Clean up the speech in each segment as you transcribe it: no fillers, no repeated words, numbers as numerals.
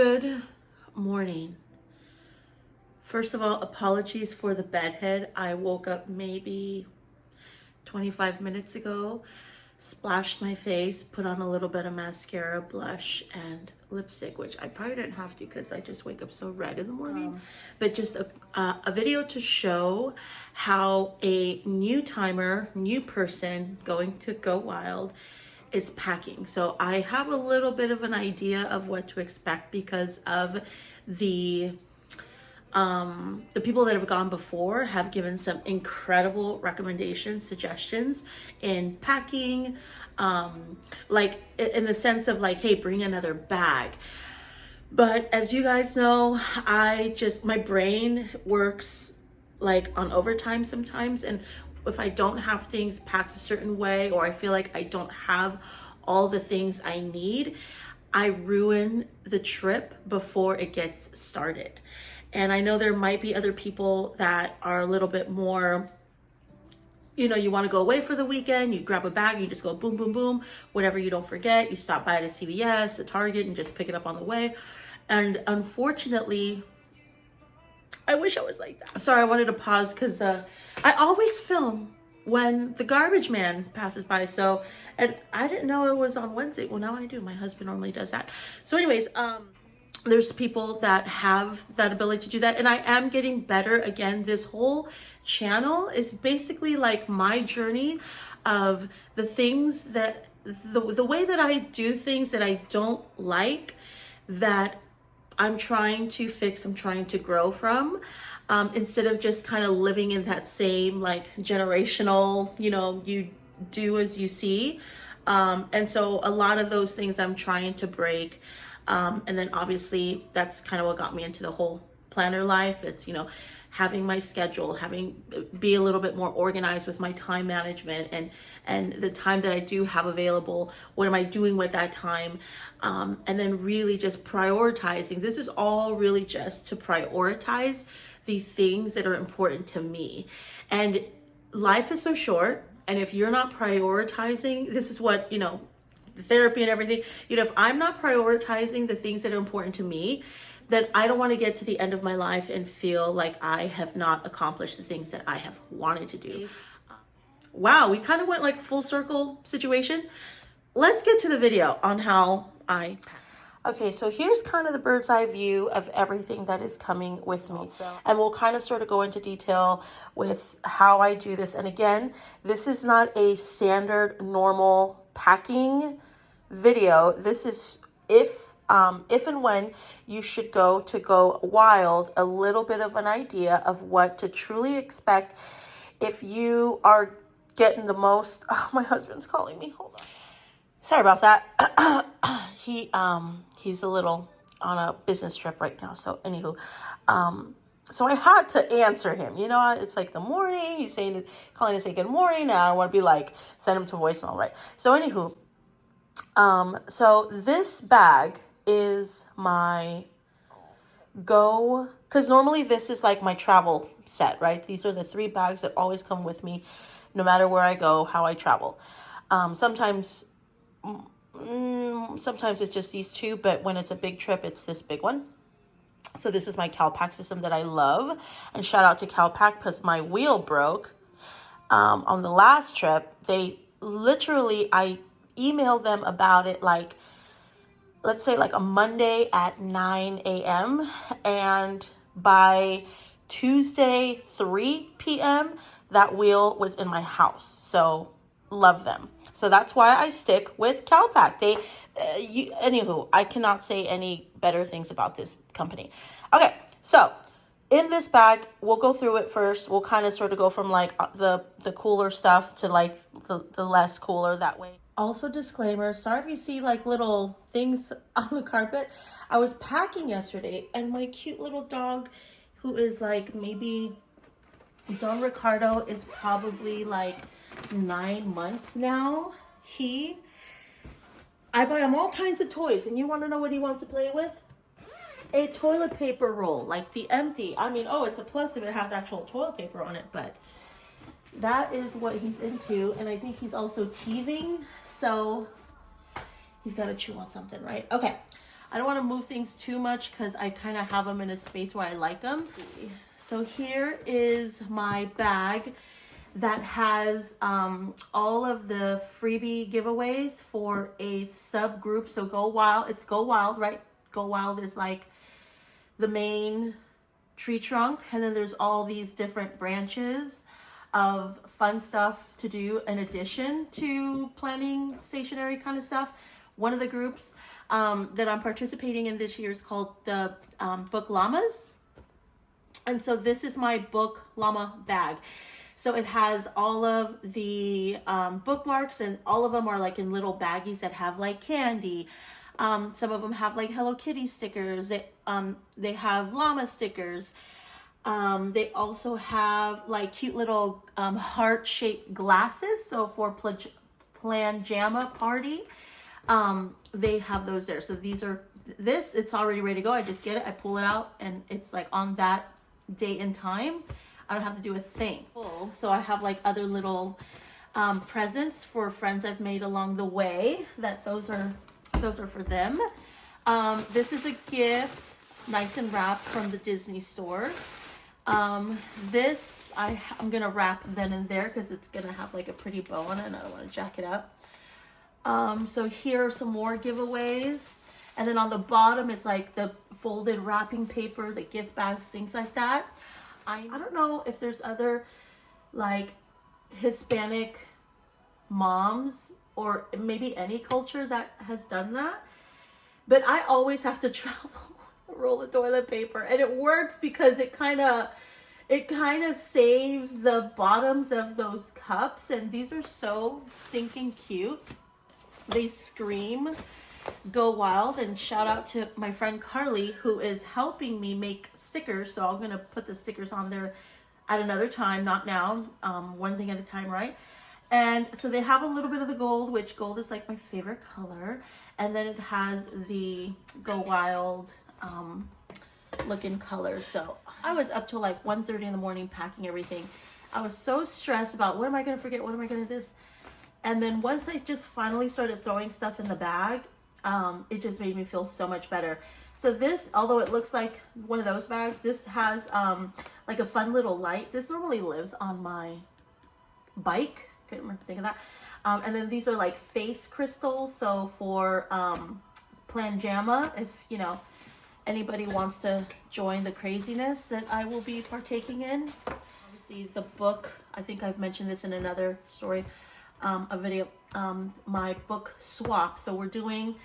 Good morning. First of all, apologies for the bedhead. I woke up maybe 25 minutes ago, splashed my face, put on a little bit of mascara, blush, and lipstick, which I probably didn't have to because I just wake up so red in the morning. But just a video to show how a new person going to GoWild is packing. So I have a little bit of an idea of what to expect because of the people that have gone before have given some incredible recommendations, suggestions in packing, like in the sense of like, hey, bring another bag. But as you guys know, my brain works like on overtime sometimes. And if I don't have things packed a certain way, or I feel like I don't have all the things I need, I ruin the trip before it gets started. And I know there might be other people that are a little bit more, you want to go away for the weekend, you grab a bag, you just go boom, boom, boom, whatever you don't forget, you stop by at a CVS, a Target, and just pick it up on the way. And unfortunately, I wish I was like that. Sorry, I wanted to pause because I always film when the garbage man passes by. So, and I didn't know it was on Wednesday. Well, now I do. My husband normally does that. So anyways, there's people that have that ability to do that. And I am getting better. Again, this whole channel is basically like my journey of the things that, the way that I do things that I don't like, that I'm trying to fix, I'm trying to grow from, instead of just kind of living in that same like generational, you do as you see. And so a lot of those things I'm trying to break. And then obviously that's kind of what got me into the whole planner life. It's, having my schedule, be a little bit more organized with my time management and the time that I do have available. What am I doing with that time? And then really just prioritizing. This is all really just to prioritize the things that are important to me. And life is so short. And if you're not prioritizing, this is what, the therapy and everything, if I'm not prioritizing the things that are important to me, then I don't want to get to the end of my life and feel like I have not accomplished the things that I have wanted to do. Wow, we kind of went like full circle situation. Let's get to the video on how Okay, so here's kind of the bird's eye view of everything that is coming with me. And we'll kind of sort of go into detail with how I do this. And again, this is not a standard normal packing video. This is if and when you should go to GoWild, a little bit of an idea of what to truly expect if you are getting the most. Oh, my husband's calling me. Hold on. Sorry about that. He's a little on a business trip right now. So anywho, so I had to answer him. It's like the morning. He's calling to say good morning. Now I want to be like, send him to voicemail, right? So anywho, so this bag is my because normally this is like my travel set, right? These are the 3 bags that always come with me, no matter where I go, how I travel. Sometimes it's just these 2, but when it's a big trip, it's this big one. So this is my CalPack system that I love. And shout out to CalPack because my wheel broke on the last trip. I emailed them about it like, let's say like a Monday at 9 a.m. And by Tuesday, 3 p.m., that wheel was in my house. So love them. So that's why I stick with CalPack. Anywho, I cannot say any better things about this company. Okay, so in this bag, we'll go through it first. We'll kind of sort of go from like the cooler stuff to like the less cooler that way. Also, disclaimer, sorry if you see like little things on the carpet. I was packing yesterday and my cute little dog, who is like maybe, Don Ricardo is probably like 9 months now. I buy him all kinds of toys, and you want to know what he wants to play with? A toilet paper roll, like the empty. It's a plus if it has actual toilet paper on it, but that is what he's into. And I think he's also teething, so he's got to chew on something, right? Okay. I don't want to move things too much because I kind of have them in a space where I like them. So here is my bag that has all of the freebie giveaways for a subgroup. So GoWild, it's GoWild, right? GoWild is like the main tree trunk, and then there's all these different branches of fun stuff to do in addition to planning stationery kind of stuff. One of the groups that I'm participating in this year is called the Book Llamas. And so this is my Book Llama bag. So it has all of the bookmarks, and all of them are like in little baggies that have like candy. Some of them have like Hello Kitty stickers. They have llama stickers. They also have like cute little heart-shaped glasses. So for Planjama party, they have those there. So it's already ready to go. I just get it, I pull it out, and it's like on that date and time. I don't have to do a thing. So I have like other little presents for friends I've made along the way. Those are for them. This is a gift, nice and wrapped from the Disney store. This I'm gonna wrap then and there because it's gonna have like a pretty bow on it, and I don't want to jack it up. So here are some more giveaways, and then on the bottom is like the folded wrapping paper, the gift bags, things like that. I don't know if there's other like Hispanic moms or maybe any culture that has done that, but I always have to travel a roll of toilet paper, and it works because it kind of saves the bottoms of those cups, and these are so stinking cute. They scream GoWild, and shout out to my friend Carly who is helping me make stickers. So I'm gonna put the stickers on there at another time, not now, one thing at a time, right? And so they have a little bit of the gold, which gold is like my favorite color, and then it has the GoWild looking color. So I was up till like 1:30 in the morning packing everything. I was so stressed about what am I gonna forget, what am I gonna do this, and then once I just finally started throwing stuff in the bag, it just made me feel so much better. So this, although it looks like one of those bags, this has like a fun little light. This normally lives on my bike. Couldn't remember to think of that. And then these are like face crystals. So for Planjama, if you know anybody wants to join the craziness that I will be partaking in. Obviously the book, I think I've mentioned this in another story, a video, my book swap. So we're doing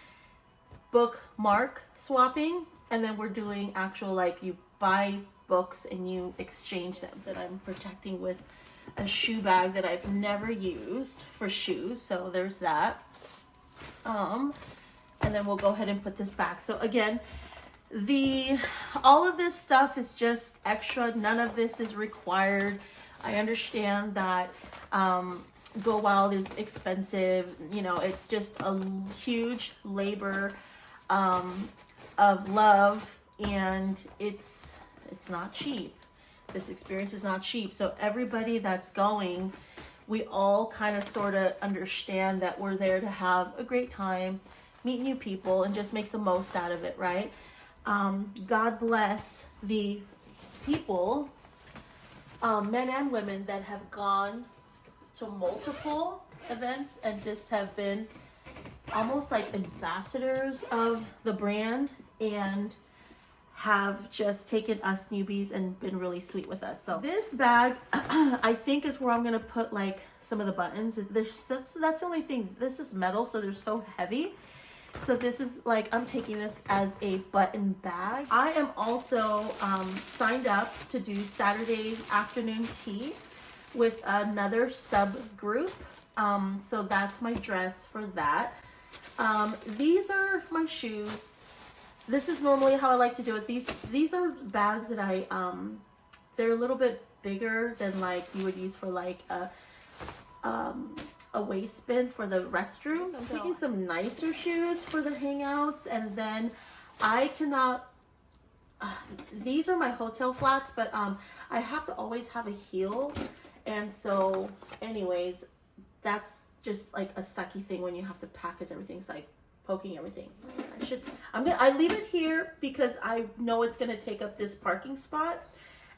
bookmark swapping, and then we're doing actual like you buy books and you exchange them. That I'm protecting with a shoe bag that I've never used for shoes. So there's that. And then we'll go ahead and put this back. So again, all of this stuff is just extra. None of this is required. I understand that GoWild is expensive. You know, it's just a huge labor of love, and it's not cheap. This experience is not cheap. So everybody that's going, we all kind of sort of understand that we're there to have a great time, meet new people, and just make the most out of it, right? God bless the people, men and women, that have gone to multiple events and just have been almost like ambassadors of the brand, and have just taken us newbies and been really sweet with us. So this bag, I think, is where I'm gonna put like some of the buttons. That's the only thing. This is metal, so they're so heavy. So this is like, I'm taking this as a button bag. I am also signed up to do Saturday afternoon tea with another subgroup. So that's my dress for that. These are my shoes. This is normally how I like to do it. These are bags that they're a little bit bigger than like you would use for like a waistband for the restroom. So I'm taking some nicer shoes for the hangouts, and then I cannot, these are my hotel flats, but I have to always have a heel. And so anyways, that's just like a sucky thing when you have to pack, because everything's like poking everything. I leave it here because I know it's gonna take up this parking spot.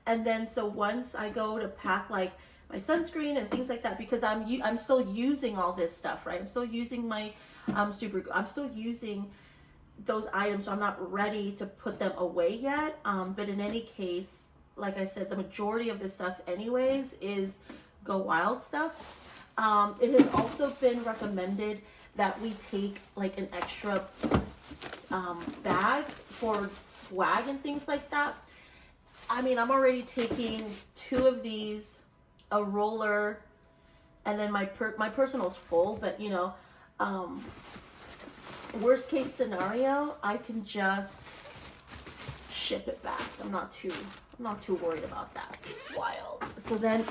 And then so once I go to pack like my sunscreen and things like that, because I'm still using all this stuff, right? I'm still using my super glue. I'm still using those items. So I'm not ready to put them away yet. But in any case, like I said, the majority of this stuff anyways is GoWild stuff. It has also been recommended that we take like an extra bag for swag and things like that. I mean, I'm already taking 2 of these, a roller, and then my personal's full, but you know, worst case scenario, I can just ship it back. I'm not too worried about that. Wild. So then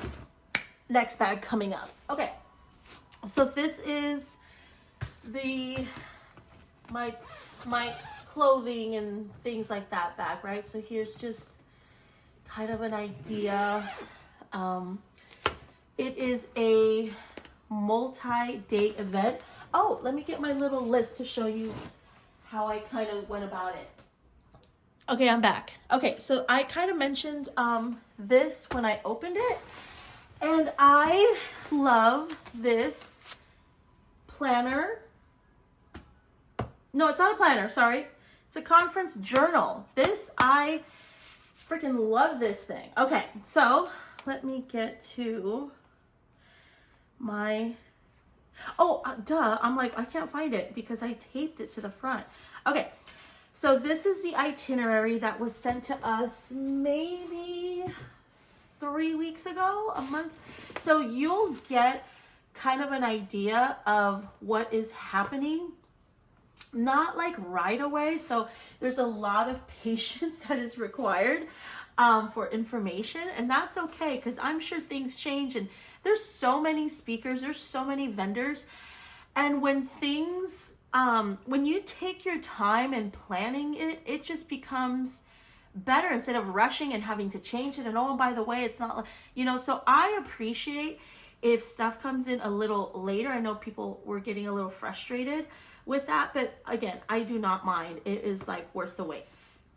next bag coming up. Okay. So this is my clothing and things like that bag, right? So here's just kind of an idea. It is a multi-day event. Oh, let me get my little list to show you how I kind of went about it. Okay, I'm back. Okay, so I kind of mentioned this when I opened it, and I love this planner. No, it's not a planner, sorry. It's a conference journal. I freaking love this thing. Okay, so let me get to my, I'm like, I can't find it because I taped it to the front. Okay, so this is the itinerary that was sent to us maybe 3 weeks ago, a month. So you'll get kind of an idea of what is happening. Not like right away. So there's a lot of patience that is required for information, and that's okay because I'm sure things change, and there's so many speakers, there's so many vendors, and when things when you take your time and planning it, it just becomes better instead of rushing and having to change it. And oh, by the way, it's not like, you know, so I appreciate if stuff comes in a little later. I know people were getting a little frustrated with that, but again, I do not mind. It is like worth the wait.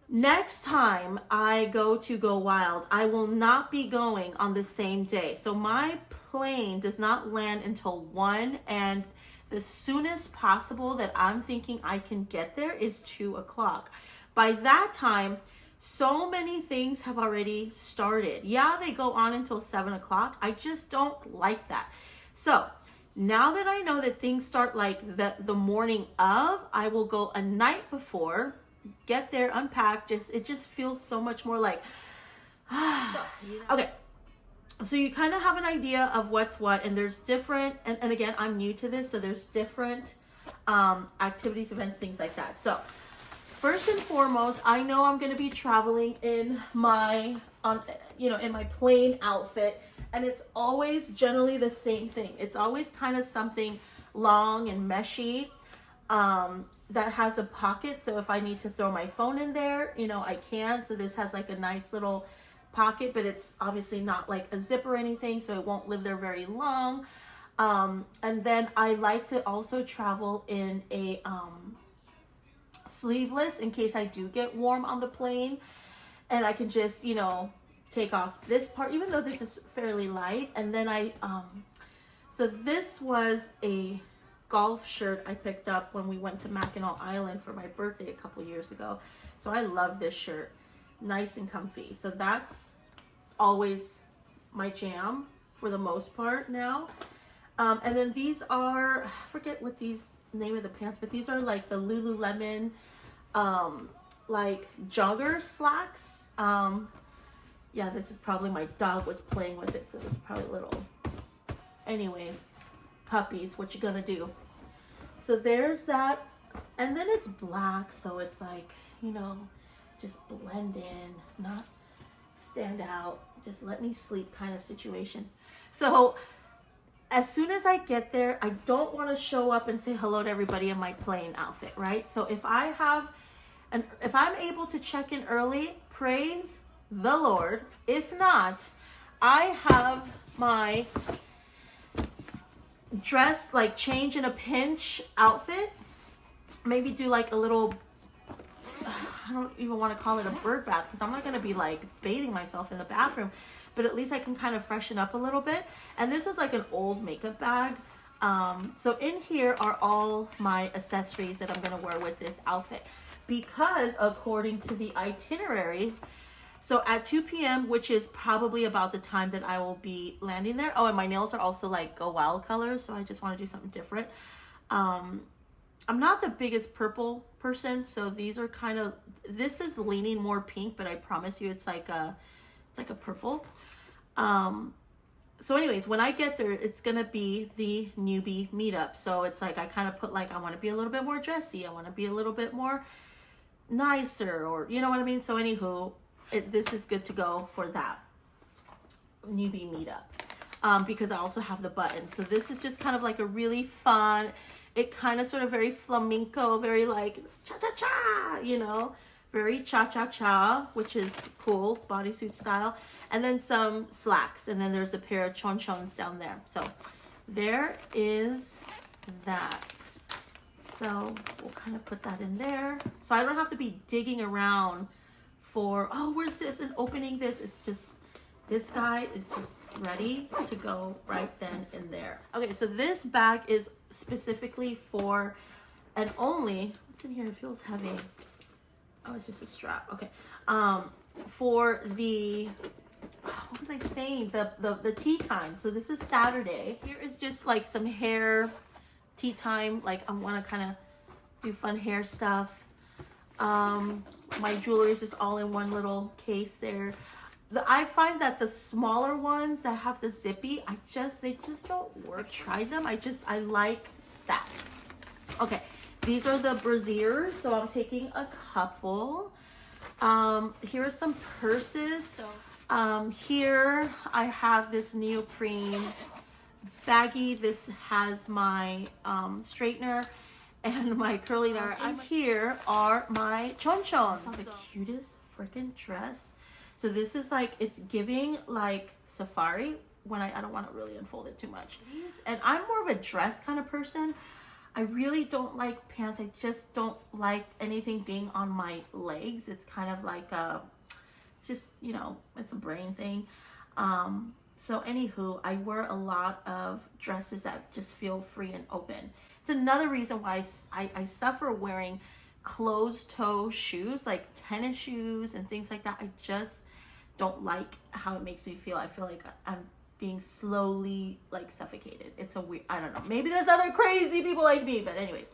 Next time I go to GoWild, I will not be going on the same day. So my plane does not land until 1, and the soonest possible that I'm thinking I can get there is 2 o'clock. By that time, so many things have already started. Yeah, they go on until 7 o'clock. I just don't like that. So now that I know that things start like the morning of, I will go a night before, get there, unpack. It just feels so much more like, okay. So you kind of have an idea of what's what, and there's different, and again, I'm new to this, so there's different activities, events, things like that. So first and foremost, I know I'm going to be traveling in my, in my plain outfit. And it's always generally the same thing. It's always kind of something long and meshy that has a pocket. So if I need to throw my phone in there, I can. So this has like a nice little pocket, but it's obviously not like a zip or anything, so it won't live there very long. And then I like to also travel in a sleeveless in case I do get warm on the plane. And I can just, take off this part, even though this is fairly light. And then so this was a golf shirt I picked up when we went to Mackinac Island for my birthday a couple years ago. So I love this shirt, nice and comfy. So that's always my jam for the most part now. And then these are, I forget what these name of the pants, but these are like the Lululemon, like jogger slacks. Yeah, this is probably, my dog was playing with it, so this is probably a little, anyways, puppies, what you gonna do? So there's that, and then it's black, so it's like, just blend in, not stand out, just let me sleep kind of situation. So as soon as I get there, I don't want to show up and say hello to everybody in my plain outfit, right? So if I'm able to check in early, praise the Lord. If not, I have my dress, like change in a pinch outfit, maybe do like a little, I don't even want to call it a bird bath because I'm not going to be like bathing myself in the bathroom, but at least I can kind of freshen up a little bit. And this was like an old makeup bag. So in here are all my accessories that I'm going to wear with this outfit, because according to the itinerary, so at 2 p.m., which is probably about the time that I will be landing there. Oh, and my nails are also like GoWild colors, so I just want to do something different. I'm not the biggest purple person, so these are kind of, this is leaning more pink, but I promise you it's like a purple. So anyways, when I get there, it's gonna be the newbie meetup. So it's like I kind of put like, I want to be a little bit more dressy, I want to be a little bit more nicer, or you know what I mean. So anywho, this is good to go for that newbie meetup, because I also have the button. So this is just kind of like a really fun, it kind of sort of very flamenco, very like cha-cha-cha, you know, very cha-cha-cha, which is cool, bodysuit style. And then some slacks, and then there's a pair of chonchons down there. So there is that. So we'll kind of put that in there. So I don't have to be digging around for, oh, where's this, and opening this. It's just, this guy is just ready to go right then and there. Okay, so this bag is specifically for, and only, what's in here? It feels heavy. Oh, it's just a strap. Okay. For the, what was I saying? The tea time. So this is Saturday. Here is just like some hair tea time. Like I want to kind of do fun hair stuff. My jewelry is just all in one little case there. I find that the smaller ones that have the zippy, they just don't work. I tried them. I like that. Okay. These are the brassieres. So I'm taking a couple. Here are some purses. So here I have this neoprene baggie. This has my straightener and my curly hair. And here are my chonchons. This is the cutest freaking dress. So this is like, it's giving like safari when I don't want to really unfold it too much. And I'm more of a dress kind of person. I really don't like pants. I just don't like anything being on my legs. It's kind of like it's just, you know, it's a brain thing. So anywho, I wear a lot of dresses that just feel free and open. It's another reason why I suffer wearing closed toe shoes, like tennis shoes and things like that. I just don't like how it makes me feel. I feel like I'm being slowly like suffocated. It's a weird, I don't know. Maybe there's other crazy people like me, but anyways.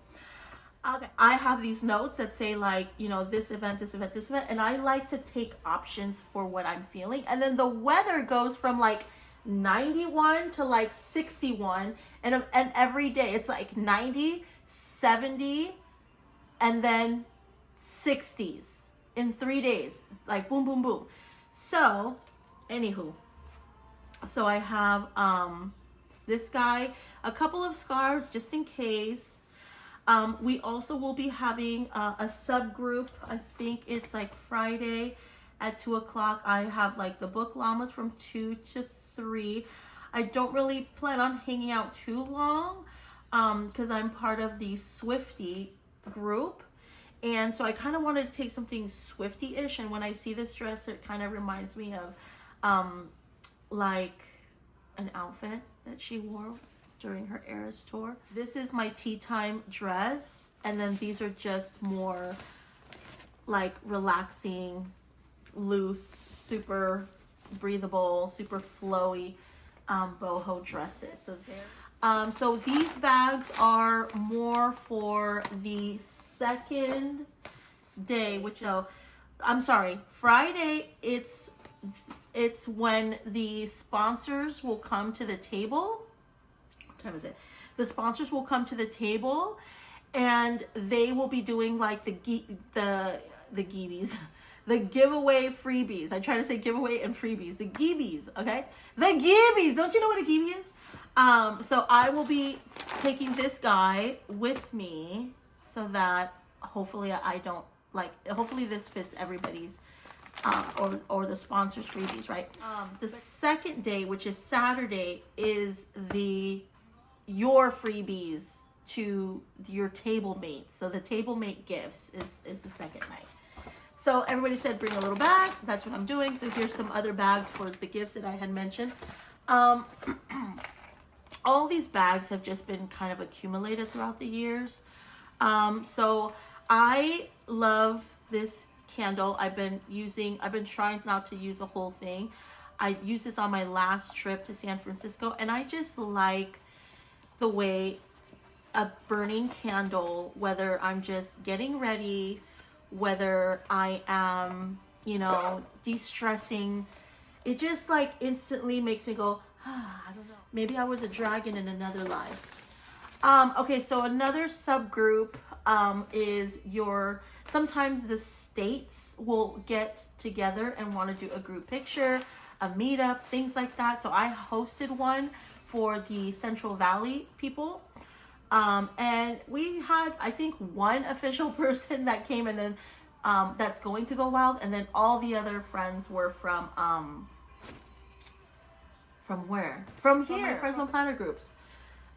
Okay, I have these notes that say like, you know, this event, this event, this event, and I like to take options for what I'm feeling. And then the weather goes from like 91 to like 61, and every day it's like 90, 70, and then 60s in 3 days, like boom, boom, boom. So, anywho, so I have this guy, a couple of scarves just in case. We also will be having a subgroup. I think it's like Friday at 2 o'clock. I have like the book llamas from 2 to 3. I don't really plan on hanging out too long because I'm part of the Swiftie group. And so I kind of wanted to take something Swiftie-ish. And when I see this dress, it kind of reminds me of like an outfit that she wore during her Eras tour. This is my tea time dress, and then these are just more like relaxing, loose, super breathable, super flowy boho dresses. So there. So these bags are more for the second day, which I'm sorry, Friday. It's when the sponsors will come to the table. What time is it? The sponsors will come to the table, and they will be doing like the giveaways, the giveaway freebies. I try to say giveaway and freebies. The giveaways, okay? The giveaways. Don't you know what a giveaway is? So I will be taking this guy with me so that hopefully I don't hopefully this fits everybody's or the sponsors freebies, right? The second day, which is Saturday, is your freebies to your tablemate. So the tablemate gifts is the second night. So everybody said bring a little bag. That's what I'm doing. So here's some other bags for the gifts that I had mentioned. All these bags have just been kind of accumulated throughout the years. So I love this candle. I've been trying not to use the whole thing. I used this on my last trip to San Francisco, and I just like the way a burning candle, whether I'm just getting ready, whether I am, you know, de-stressing, it just like instantly makes me go, I don't know, maybe I was a dragon in another life. Okay, so another subgroup is sometimes the states will get together and want to do a group picture, a meetup, things like that. So I hosted one for the Central Valley people. And we had, I think, one official person that came, and then that's going to GoWild, and then all the other friends were from where? From here, my Fresno Planner groups.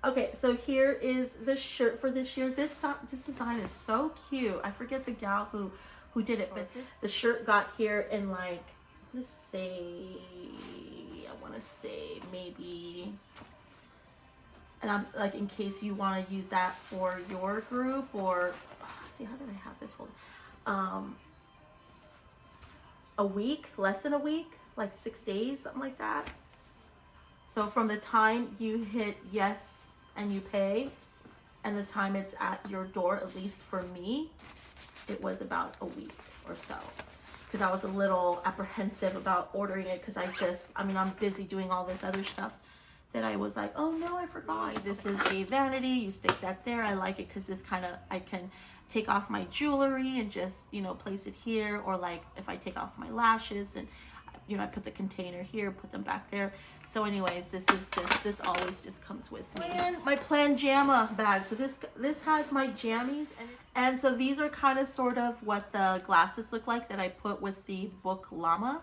Okay, so here is the shirt for this year. This design is so cute. I forget the gal who did it, but the shirt got here in like, let's say, I want to say maybe, and I'm like, in case you want to use that for your group, or see, how did I have this folder? A week, less than a week, like 6 days, something like that. So from the time you hit yes and you pay, and the time it's at your door, at least for me, it was about a week or so. Because I was a little apprehensive about ordering it, because I'm busy doing all this other stuff that I was like, oh no, I forgot. This is a vanity, you stick that there. I like it because this kind of, I can take off my jewelry and just, you know, place it here. Or like if I take off my lashes and, you know, I put the container here, put them back there. So anyways, this always just comes with me. And my Planjama bag. So this has my jammies, and so these are kind of sort of what the glasses look like that I put with the Book Llama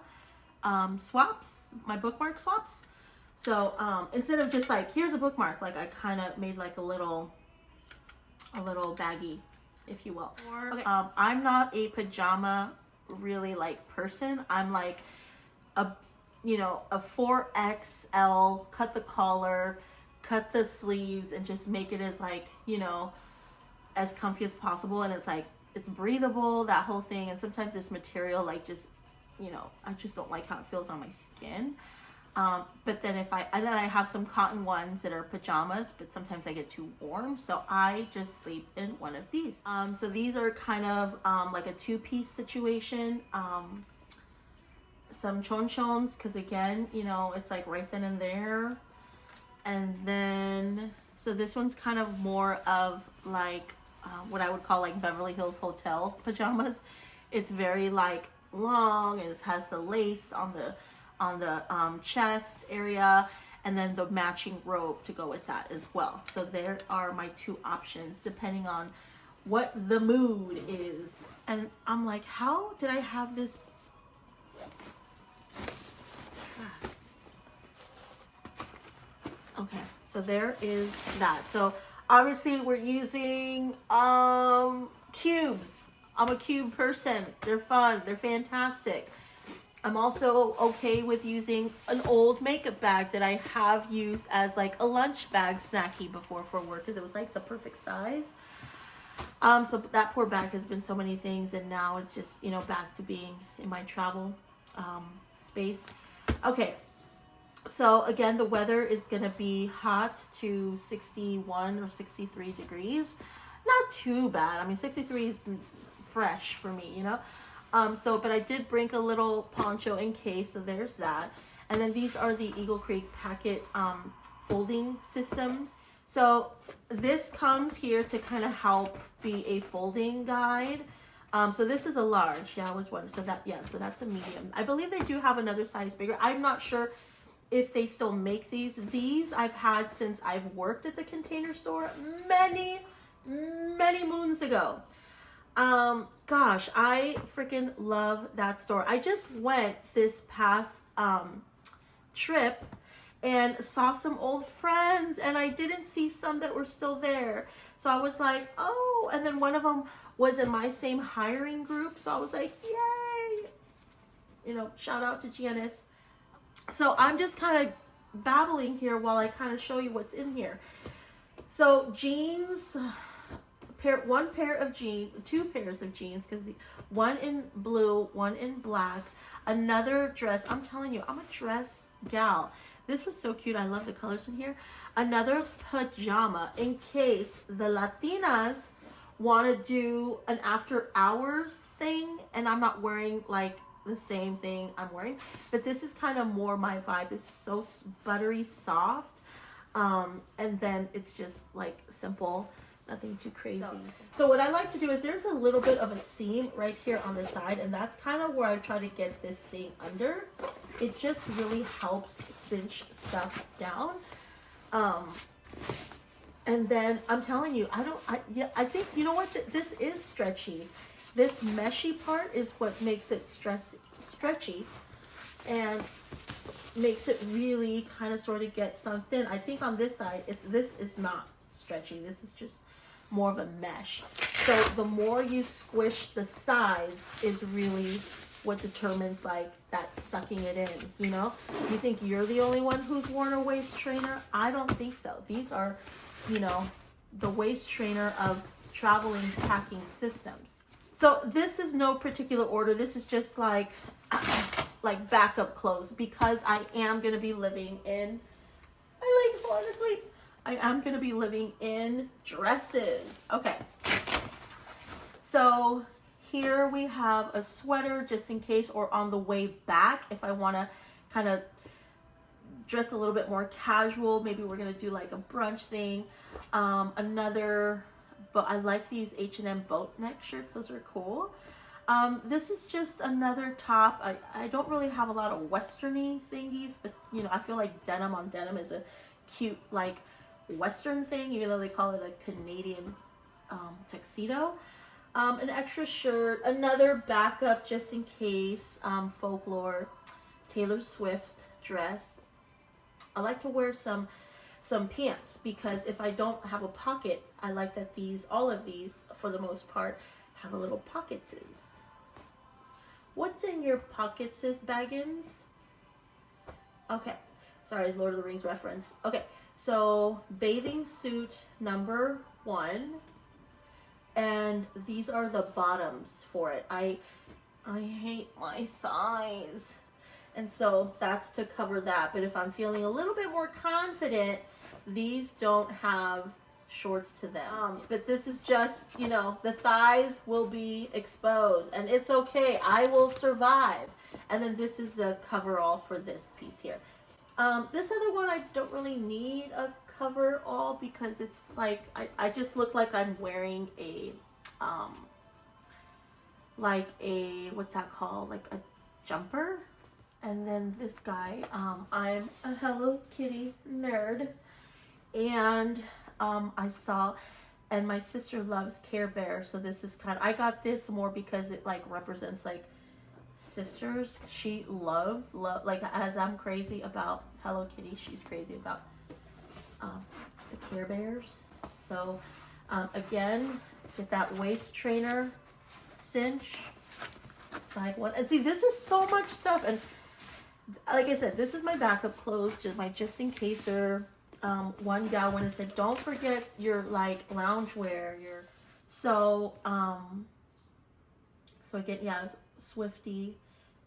swaps, my bookmark swaps. So instead of just like, here's a bookmark, like I kind of made like a little baggie, if you will. Okay. I'm not a pajama really like person. I'm like a 4XL, cut the collar, cut the sleeves, and just make it as like, you know, as comfy as possible. And it's like, it's breathable, that whole thing. And sometimes this material, like, just, you know, I just don't like how it feels on my skin. But then and then I have some cotton ones that are pajamas, but sometimes I get too warm, so I just sleep in one of these. So these are kind of like a two-piece situation. Some chonchons, because again, you know, it's like right then and there. And then, so this one's kind of more of like what I would call like Beverly Hills Hotel pajamas. It's very like long, and it has the lace on the chest area, and then the matching robe to go with that as well. So there are my two options depending on what the mood is. And I'm like, how did I have this? Okay, so there is that. So obviously we're using cubes. I'm a cube person. They're fun, they're fantastic. I'm also okay with using an old makeup bag that I have used as like a lunch bag snacky before for work, because it was like the perfect size. So that poor bag has been so many things, and now it's just, you know, back to being in my travel space. Okay, so again, the weather is gonna be hot to 61 or 63 degrees. Not too bad. I mean, 63 is fresh for me, you know. But I did bring a little poncho in case, so there's that. And then these are the Eagle Creek packet folding systems. So this comes here to kind of help be a folding guide. So this is a large. Yeah, I was wondering. So that's a medium. I believe they do have another size bigger. I'm not sure if they still make these. These I've had since I've worked at the Container Store many moons ago. Gosh, I freaking love that store. I just went this past trip, and saw some old friends, and I didn't see some that were still there. So I was like, oh, and then one of them was in my same hiring group. So I was like, yay, you know, shout out to Janice. So I'm just kind of babbling here while I kind of show you what's in here. So jeans, one pair of jeans, 2 pairs of jeans, because one in blue, one in black, another dress. I'm telling you, I'm a dress gal. This was so cute. I love the colors in here. Another pajama in case the Latinas want to do an after hours thing and I'm not wearing like the same thing I'm wearing, but this is kind of more my vibe. This is so buttery soft, and then it's just like simple, nothing too crazy. So what I like to do is there's a little bit of a seam right here on the side, and that's kind of where I try to get this thing under. It just really helps cinch stuff down. And then I'm telling you, I think, you know what, this is stretchy. This meshy part is what makes it stretchy and makes it really kind of sort of get sunk in. I think on this side, this is not stretchy. This is just more of a mesh. So the more you squish the sides is really what determines like that sucking it in, you know? You think you're the only one who's worn a waist trainer? I don't think so. These are, you know, the waist trainer of traveling packing systems. So this is no particular order. This is just like backup clothes because I am going to be living in, my leg's falling asleep. I am going to be living in dresses. Okay. So here we have a sweater just in case, or on the way back if I want to kind of dress a little bit more casual. Maybe we're going to do like a brunch thing. But I like these H&M boat neck shirts. Those are cool. This is just another top. I don't really have a lot of westerny thingies, but you know, I feel like denim on denim is a cute like Western thing, even though they call it a Canadian tuxedo. An extra shirt, another backup just in case, folklore, Taylor Swift dress. I like to wear some pants because if I don't have a pocket, I like that all of these, for the most part, have a little pocketses. What's in your pocketses, Baggins? Okay, sorry, Lord of the Rings reference. Okay, so bathing suit number 1, and these are the bottoms for it. I hate my thighs, and so that's to cover that. But if I'm feeling a little bit more confident, these don't have shorts to them. But this is just, you know, the thighs will be exposed and it's okay. I will survive. And then this is the coverall for this piece here. This other one, I don't really need a coverall because it's like, I just look like I'm wearing a, what's that called? Like a jumper. And then this guy, I'm a Hello Kitty nerd. And and my sister loves Care Bear, so this is I got this more because it like represents like sisters. She loves, like as I'm crazy about Hello Kitty, she's crazy about the Care Bears. So again, get that waist trainer, cinch, side one. And see, this is so much stuff. And like I said, this is my backup clothes, just my just in caser. One gal went and said, don't forget your like loungewear, so again, yeah, Swifty,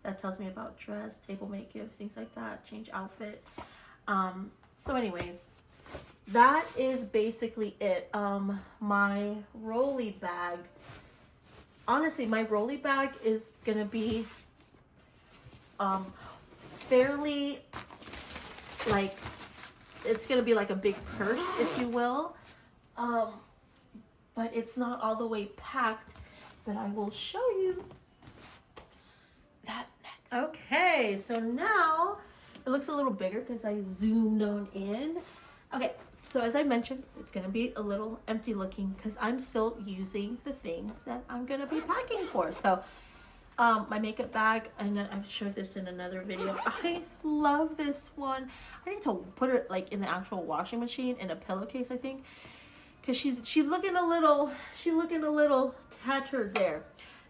that tells me about dress, tablemate gifts, things like that, change outfit. So anyways, that is basically it. My rolly bag, honestly, my rolly bag is gonna be fairly like, it's going to be like a big purse, if you will. But it's not all the way packed, but I will show you that next. Okay, so now it looks a little bigger because I zoomed on in. Okay, so as I mentioned, it's going to be a little empty looking because I'm still using the things that I'm going to be packing for. So My makeup bag, and I've showed this in another video. I love this one. I need to put it like in the actual washing machine in a pillowcase, I think, because she's looking a little tattered there,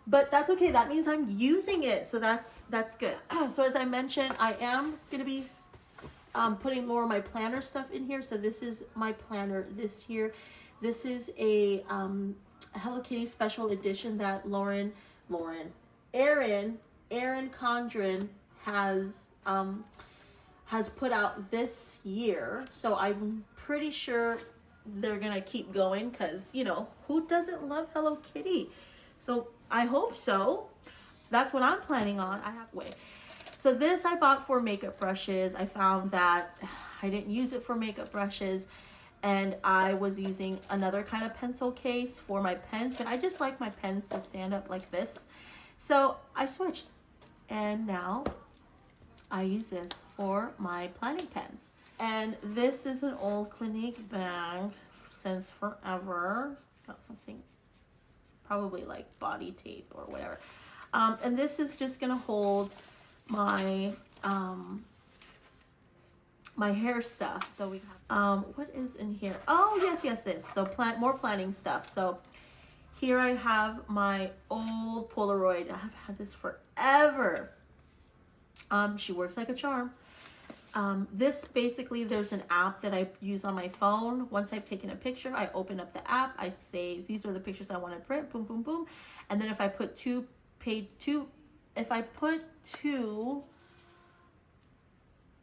but that's okay. That means I'm using it, so that's good. So as I mentioned, I am gonna be putting more of my planner stuff in here. So this is my planner this year. This is a Hello Kitty special edition that Erin Condren has put out this year. So I'm pretty sure they're gonna keep going, because you know, who doesn't love Hello Kitty? So I hope so. That's what I'm planning on. I have way. So this I bought for makeup brushes. I found that I didn't use it for makeup brushes, and I was using another kind of pencil case for my pens, but I just like my pens to stand up like this. So I switched, and now I use this for my planning pens. And this is an old Clinique bag since forever. It's got something, probably like body tape or whatever. And this is just gonna hold my my hair stuff. So we have what is in here? Oh yes, this. So more planning stuff. So here I have my old Polaroid. I've had this forever. She works like a charm. This basically, there's an app that I use on my phone. Once I've taken a picture, I open up the app. I say, these are the pictures I want to print, boom, boom, boom. And then if I put two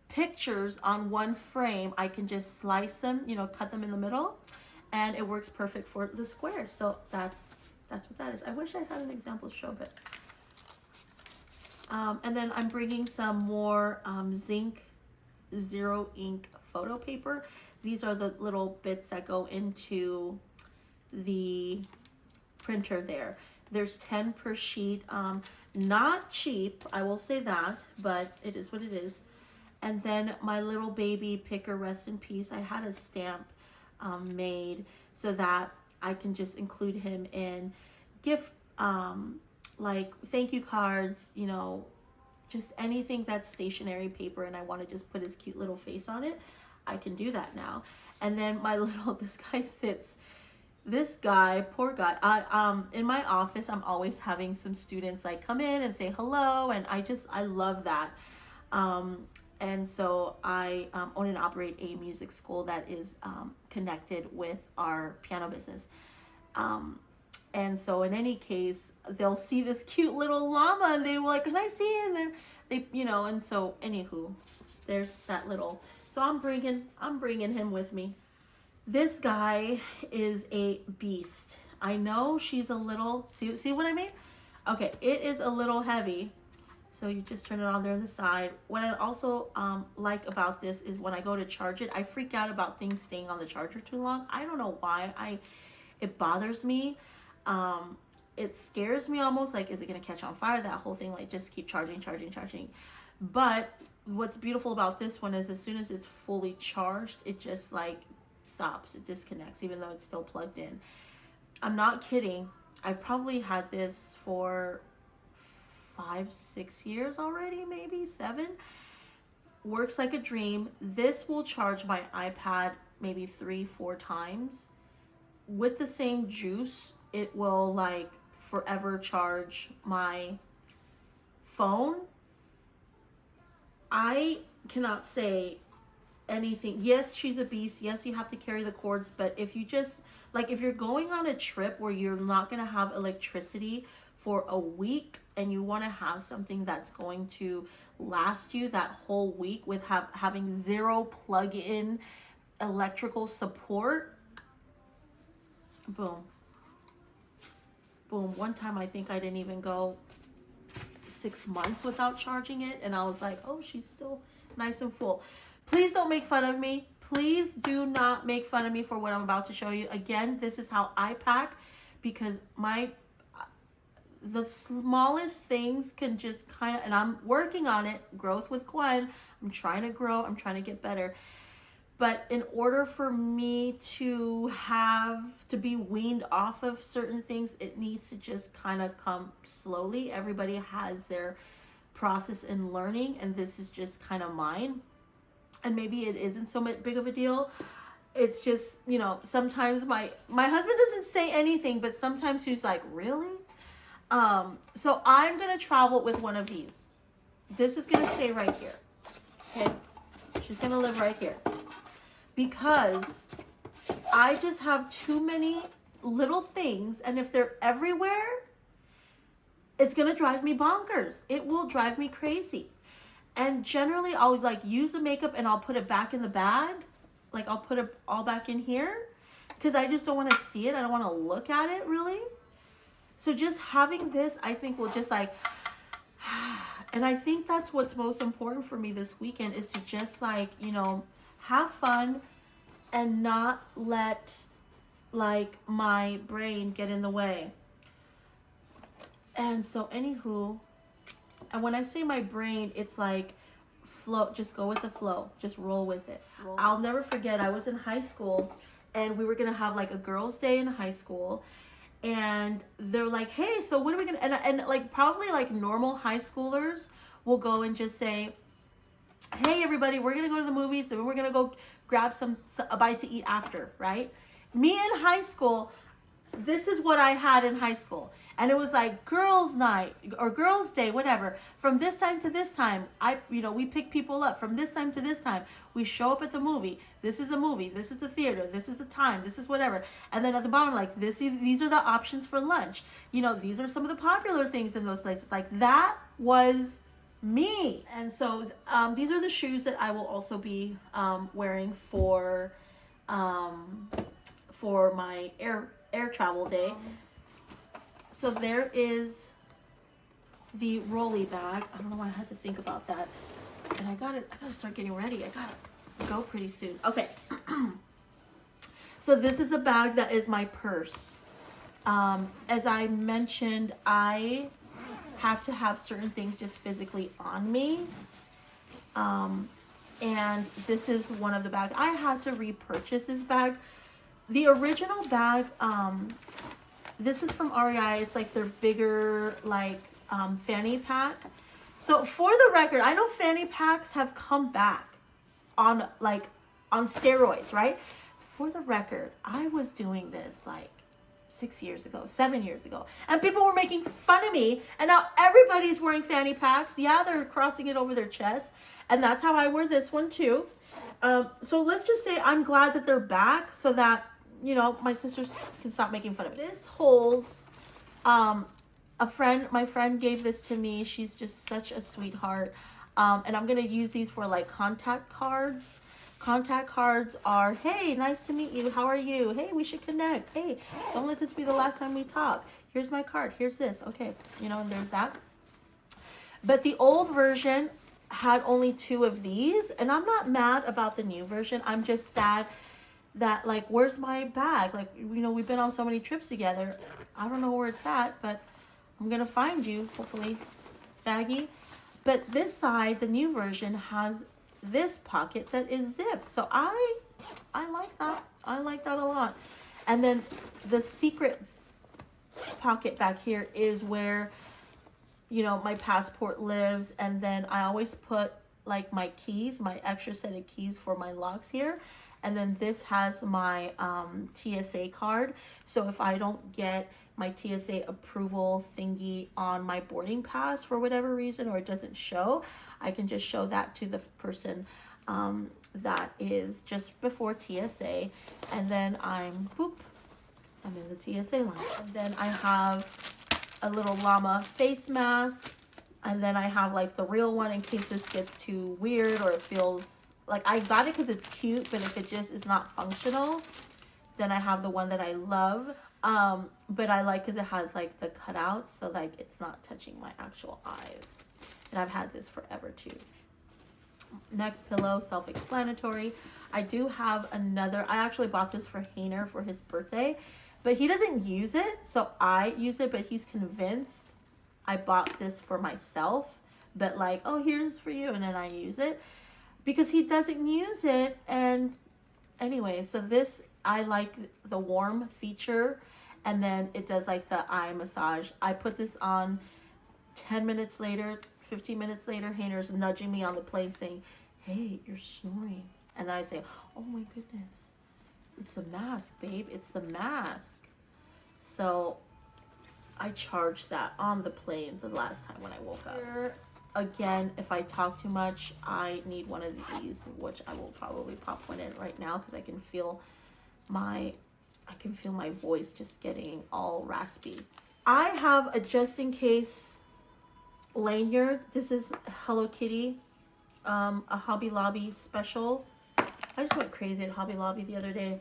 pictures on one frame, I can just slice them, you know, cut them in the middle, and it works perfect for the square. So that's what that is. I wish I had an example to show, but and then I'm bringing some more zinc zero ink photo paper. These are the little bits that go into the printer there. There's 10 per sheet. Not cheap, I will say that, but it is what it is. And then my little baby Picker, rest in peace. I had a stamp made so that I can just include him in gift, like thank you cards, you know, just anything that's stationery paper, and I want to just put his cute little face on it. I can do that now. And then my little, this guy, poor guy, in my office, I'm always having some students like come in and say hello, and I love that. And so I own and operate a music school that is connected with our piano business. And so in any case, they'll see this cute little llama and they were like, can I see it? And they, you know, and so anywho, there's that little, so I'm bringing him with me. This guy is a beast. I know she's a little, see what I mean? Okay, it is a little heavy. So you just turn it on there on the side. What I also like about this is when I go to charge it, I freak out about things staying on the charger too long. I don't know why. It bothers me. It scares me almost, like, is it gonna catch on fire? That whole thing, like, just keep charging. But what's beautiful about this one is as soon as it's fully charged, it just like stops, it disconnects, even though it's still plugged in. I'm not kidding. I've probably had this for 5-6 years already, maybe 7. Works like a dream. This will charge my iPad maybe 3-4 times. With the same juice, it will like forever charge my phone. I cannot say anything. Yes, she's a beast. Yes, you have to carry the cords, but if you just, like, if you're going on a trip where you're not going to have electricity for a week and you want to have something that's going to last you that whole week with having zero plug-in electrical support, boom. One time I think I didn't even go 6 months without charging it, and I was like, oh, she's still nice and full. Please don't make fun of me. Please do not make fun of me for what I'm about to show you. Again, this is how I pack, because the smallest things can just and I'm working on it, growth with Gwen. I'm trying to grow, I'm trying to get better. But in order for me to be weaned off of certain things, it needs to just kind of come slowly. Everybody has their process in learning, and this is just kind of mine. And maybe it isn't so big of a deal. It's just, you know, sometimes my husband doesn't say anything, but sometimes he's like, really? So I'm going to travel with one of these. This is going to stay right here. Okay. She's going to live right here. Because I just have too many little things, and if they're everywhere, it's going to drive me bonkers. It will drive me crazy. And generally, I'll like use the makeup and I'll put it back in the bag. Like I'll put it all back in here because I just don't want to see it. I don't want to look at it really. So just having this, I think will just like, and I think that's what's most important for me this weekend is to just like, you know, have fun and not let like my brain get in the way. And so anywho, and when I say my brain, it's like flow, just go with the flow, just roll with it. I'll never forget, I was in high school and we were gonna have like a girls' day in high school, and they're like, hey, so what are we gonna, and like probably like normal high schoolers will go and just say, hey everybody, we're gonna go to the movies and we're gonna go grab a bite to eat after, right? Me in high school, this is what I had in high school. And it was like girls' night or girls' day, whatever. From this time to this time, we pick people up. From this time to this time, we show up at the movie. This is a movie. This is the theater. This is the time. This is whatever. And then at the bottom, like these are the options for lunch. You know, these are some of the popular things in those places. Like that was me. And so these are the shoes that I will also be wearing for my air travel day. So there is the rolly bag. I don't know why I had to think about that. And I gotta start getting ready. I gotta go pretty soon. Okay. So this is a bag that is my purse. As I mentioned, I have to have certain things just physically on me. And this is one of the bags. I had to repurchase this bag. The original bag, this is from REI. It's like their bigger, like, fanny pack. So for the record, I know fanny packs have come back on steroids, right? For the record, I was doing this like 6 years ago, 7 years ago, and people were making fun of me, and now everybody's wearing fanny packs. Yeah, they're crossing it over their chest, and that's how I wear this one too. So let's just say I'm glad that they're back so that, you know, my sisters can stop making fun of me. This holds, my friend gave this to me. She's just such a sweetheart. And I'm going to use these for like contact cards. Contact cards are, hey, nice to meet you. How are you? Hey, we should connect. Hey, don't let this be the last time we talk. Here's my card. Here's this. Okay. You know, and there's that. But the old version had only 2 of these, and I'm not mad about the new version. I'm just sad that, like, where's my bag? Like, you know, we've been on so many trips together. I don't know where it's at, but I'm going to find you, hopefully, baggy. But this side, the new version, has this pocket that is zipped. So I like that. I like that a lot. And then the secret pocket back here is where, you know, my passport lives. And then I always put, like, my keys, my extra set of keys for my locks here. And then this has my TSA card. So if I don't get my TSA approval thingy on my boarding pass for whatever reason, or it doesn't show, I can just show that to the person that is just before TSA. And then I'm in the TSA line. And then I have a little llama face mask. And then I have like the real one in case this gets too weird or it feels like, I got it because it's cute, but if it just is not functional, then I have the one that I love. But I like because it has like the cutouts, so like it's not touching my actual eyes. And I've had this forever too. Neck pillow, self-explanatory. I do have another. I actually bought this for Hainer for his birthday, but he doesn't use it, so I use it, but he's convinced I bought this for myself. But like, oh, here's for you, and then I use it. Because he doesn't use it, and Anyway, so this, I like the warm feature, and then it does like the eye massage. I put this on 10 minutes later, 15 minutes later, Hayner's nudging me on the plane saying, hey, you're snoring. And then I say, oh my goodness, it's the mask, babe. It's the mask. So I charged that on the plane the last time when I woke up. Again, if I talk too much, I need one of these, which I will probably pop one in right now because I can feel my voice just getting all raspy. I have a just in case lanyard. This is Hello Kitty, a Hobby Lobby special. I just went crazy at Hobby Lobby the other day.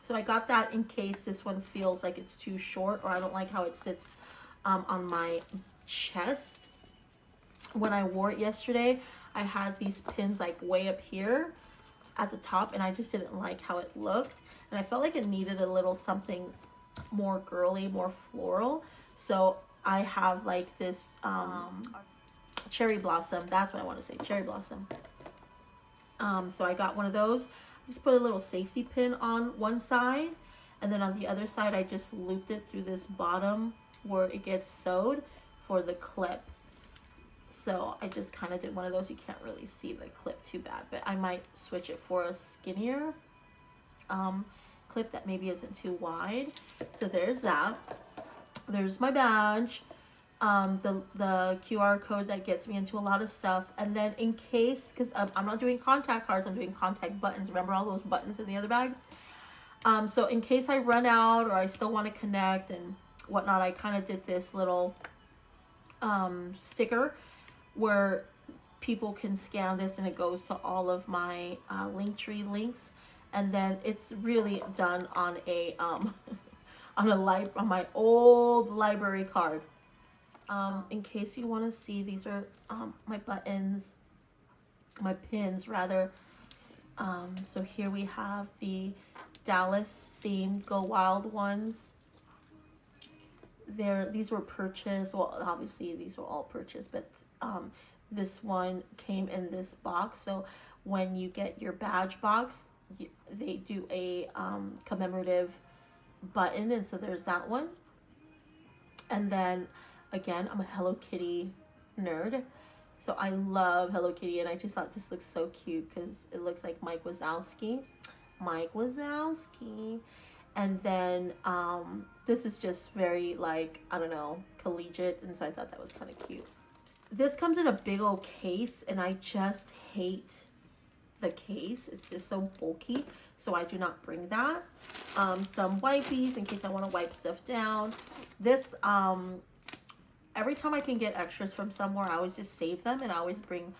So I got that in case this one feels like it's too short, or I don't like how it sits on my chest. When I wore it yesterday, I had these pins like way up here at the top, and I just didn't like how it looked. And I felt like it needed a little something more girly, more floral. So I have like this cherry blossom. That's what I want to say, cherry blossom. So I got one of those. I just put a little safety pin on one side, and then on the other side, I just looped it through this bottom where it gets sewed for the clip. So I just kind of did one of those. You can't really see the clip too bad, but I might switch it for a skinnier clip that maybe isn't too wide. So there's that. There's my badge. The QR code that gets me into a lot of stuff. And then in case, because I'm not doing contact cards, I'm doing contact buttons. Remember all those buttons in the other bag? So in case I run out or I still want to connect and whatnot, I kind of did this little sticker where people can scan this and it goes to all of my Linktree links. And then it's really done on a on my old library card. In case you want to see, these are my buttons, my pins rather. So here we have the Dallas themed GoWild ones. These were purchased. Well, obviously these were all purchased, but this one came in this box. So when you get your badge box, they do a commemorative button, and so there's that one. And then again, I'm a Hello Kitty nerd, so I love Hello Kitty, and I just thought this looks so cute because it looks like Mike Wazowski. And then this is just very, like, I don't know, collegiate, and so I thought that was kind of cute. This comes in a big old case, and I just hate the case. It's just so bulky, so I do not bring that. Some wipies in case I want to wipe stuff down. This every time I can get extras from somewhere, I always just save them, and I always bring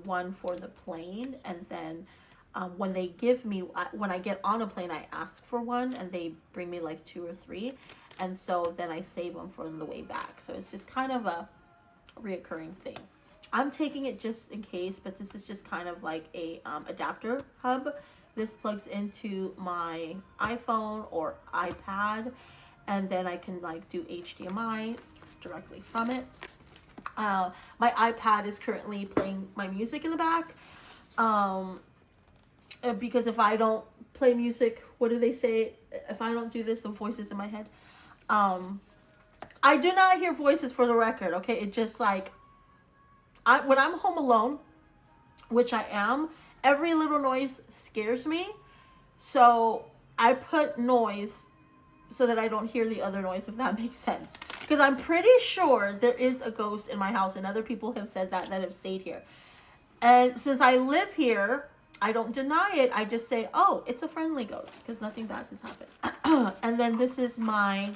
one for the plane. And then when they give me, when I get on a plane, I ask for one, and they bring me like 2 or 3, and so then I save them for the way back. So it's just kind of a reoccurring thing. I'm taking it just in case, but this is just kind of like a adapter hub. This plugs into my iPhone or iPad, and then I can like do HDMI directly from it. My iPad is currently playing my music in the back, because if I don't play music, what do they say? If I don't do this, the voices in my head. I do not hear voices, for the record, okay? It just like, when I'm home alone, which I am, every little noise scares me. So I put noise so that I don't hear the other noise, if that makes sense. Because I'm pretty sure there is a ghost in my house, and other people have said that have stayed here. And since I live here, I don't deny it. I just say, oh, it's a friendly ghost, because nothing bad has happened. And then this is my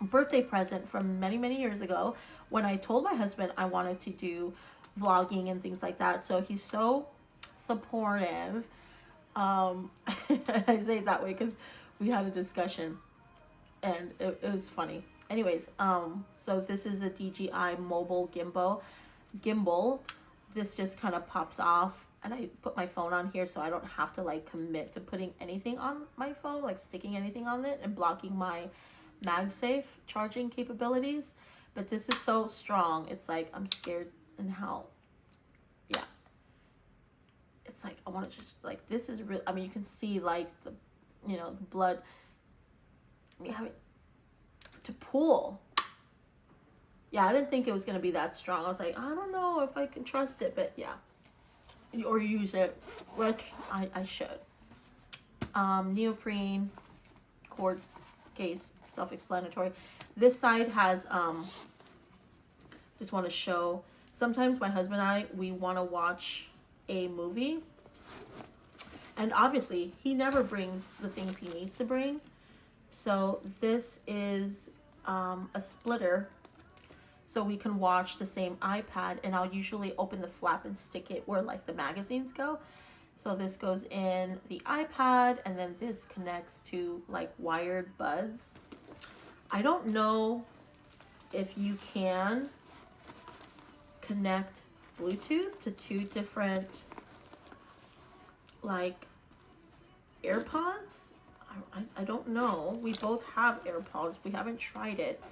birthday present from many, many years ago, when I told my husband I wanted to do vlogging and things like that. So he's so supportive. I say it that way because we had a discussion, and it was funny. Anyways, so this is a DJI mobile gimbal. This just kind of pops off, and I put my phone on here so I don't have to like commit to putting anything on my phone, like sticking anything on it and blocking my MagSafe charging capabilities. But this is so strong, it's like I'm scared, and how, yeah. it's like, I want to just, like, this is real. I mean, you can see like the, you know, the blood. I mean, having to pull. Yeah, I didn't think it was going to be that strong. I was like, I don't know if I can trust it, but yeah. Or use it, which I should. Neoprene, cord case, self-explanatory. This side has, just want to show, sometimes my husband and I, we want to watch a movie. And obviously, he never brings the things he needs to bring. So this is a splitter, so we can watch the same iPad, and I'll usually open the flap and stick it where like the magazines go. So this goes in the iPad, and then this connects to like wired buds. I don't know if you can connect Bluetooth to two different like AirPods. I don't know. We both have AirPods. We haven't tried it.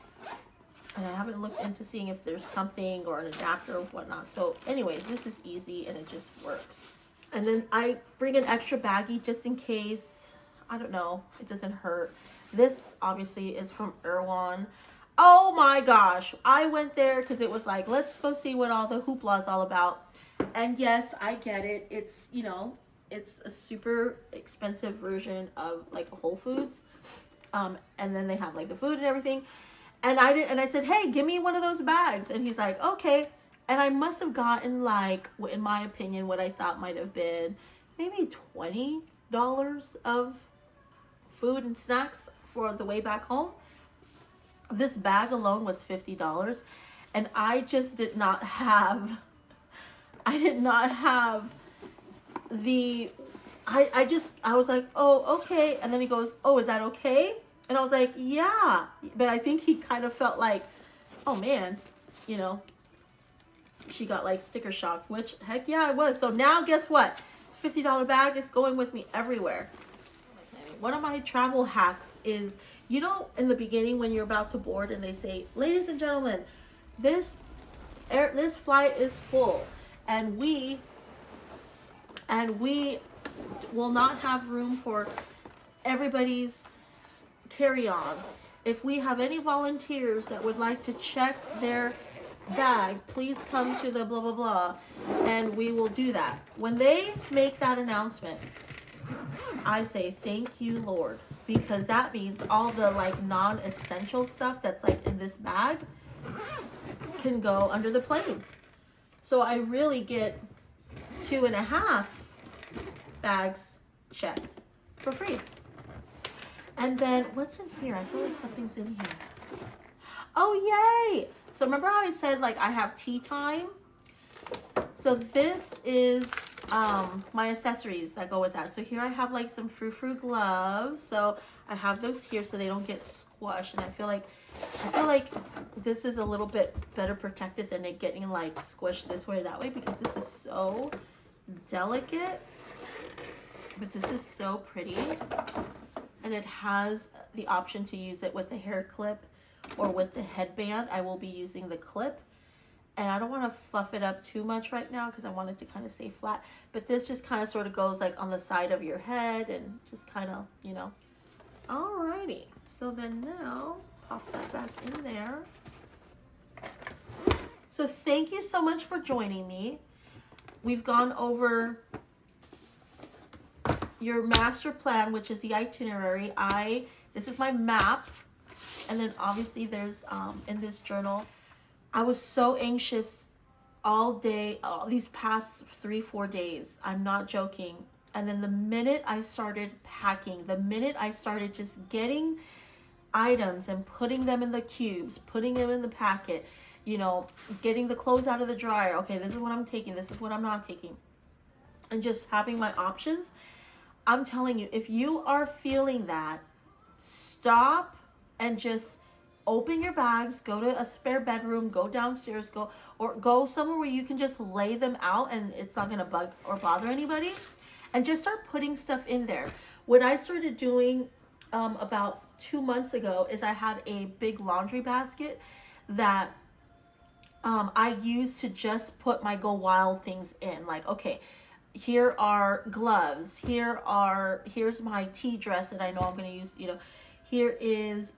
And I haven't looked into seeing if there's something or an adapter or whatnot. So anyways, this is easy and it just works. And then I bring an extra baggie just in case. I don't know. It doesn't hurt. This obviously is from Erewhon. Oh my gosh. I went there because it was like, let's go see what all the hoopla is all about. And yes, I get it. It's, you know, it's a super expensive version of like a Whole Foods. And then they have like the food and everything. And I said, hey, give me one of those bags. And he's like, okay. And I must have gotten like, in my opinion, what I thought might have been maybe $20 of food and snacks for the way back home. This bag alone was $50. And I just did not have, the, I was like, oh, okay. And then he goes, oh, is that okay? And I was like, yeah. But I think he kind of felt like, oh man, you know, she got like sticker shocked, which heck yeah, I was. So now guess what? It's a $50 bag is going with me everywhere. One of my travel hacks is, you know, in the beginning when you're about to board and they say, ladies and gentlemen, this flight is full and we will not have room for everybody's carry-on. If we have any volunteers that would like to check their bag, please come to the blah blah blah and we will do that. When they make that announcement, I say thank you Lord, because that means all the like non-essential stuff that's like in this bag can go under the plane. So I really get 2.5 bags checked for free. And then what's in here? I feel like something's in here. Oh, yay. So remember how I said like I have tea time? So this is my accessories that go with that. So here I have like some frou-frou gloves. So I have those here so they don't get squashed. And I feel like this is a little bit better protected than it getting like squished this way or that way, because this is so delicate. But this is so pretty. And it has the option to use it with the hair clip or with the headband. I will be using the clip. And I don't want to fluff it up too much right now because I want it to kind of stay flat. But this just kind of sort of goes like on the side of your head and just kind of, you know. Alrighty. So then now, pop that back in there. So thank you so much for joining me. We've gone over your master plan, which is the itinerary. This is my map. And then obviously there's, in this journal, I was so anxious all day, these past 3-4 days. I'm not joking. And then the minute I started packing, the minute I started just getting items and putting them in the cubes, putting them in the packet, you know, getting the clothes out of the dryer. Okay, this is what I'm taking. This is what I'm not taking. And just having my options. I'm telling you, if you are feeling that, stop and just open your bags, go to a spare bedroom, go downstairs, go somewhere where you can just lay them out and it's not going to bug or bother anybody, and just start putting stuff in there. What I started doing about 2 months ago is I had a big laundry basket that I used to just put my GoWild things in. Like, okay, here are gloves. Here's my tea dress that I know I'm going to use, you know. Here is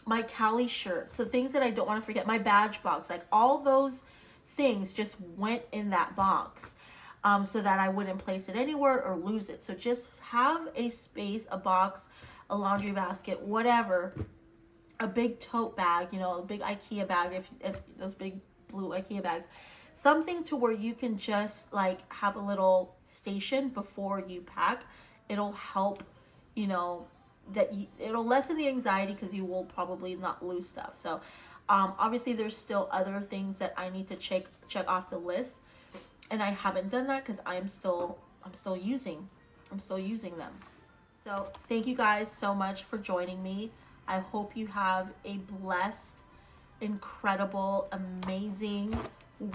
my Cali shirt. So things that I don't want to forget. My badge box. Like all those things just went in that box so that I wouldn't place it anywhere or lose it. So just have a space, a box, a laundry basket, whatever. A big tote bag, you know, a big IKEA bag, if those big blue IKEA bags. Something to where you can just like have a little station before you pack. It'll help, you know, it'll lessen the anxiety because you will probably not lose stuff. So obviously there's still other things that I need to check off the list, and I haven't done that because I'm still using them. So thank you guys so much for joining me. I hope you have a blessed, incredible, amazing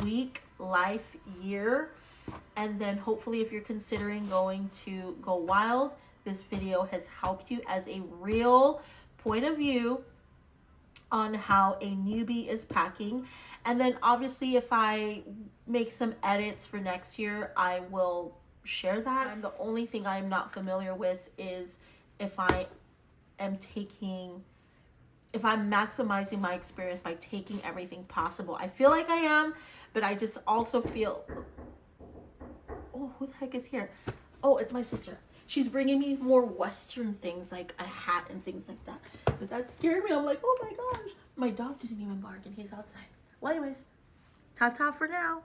week, life, year. And then hopefully if you're considering going to GoWild, this video has helped you as a real point of view on how a newbie is packing. And then obviously if I make some edits for next year, I will share that. The only thing I'm not familiar with is if I'm maximizing my experience by taking everything possible. I feel like I am, but I just also feel, oh, who the heck is here? Oh, it's my sister. She's bringing me more Western things, like a hat and things like that. But that scared me. I'm like, oh my gosh. My dog didn't even bark and he's outside. Well, anyways, ta-ta for now.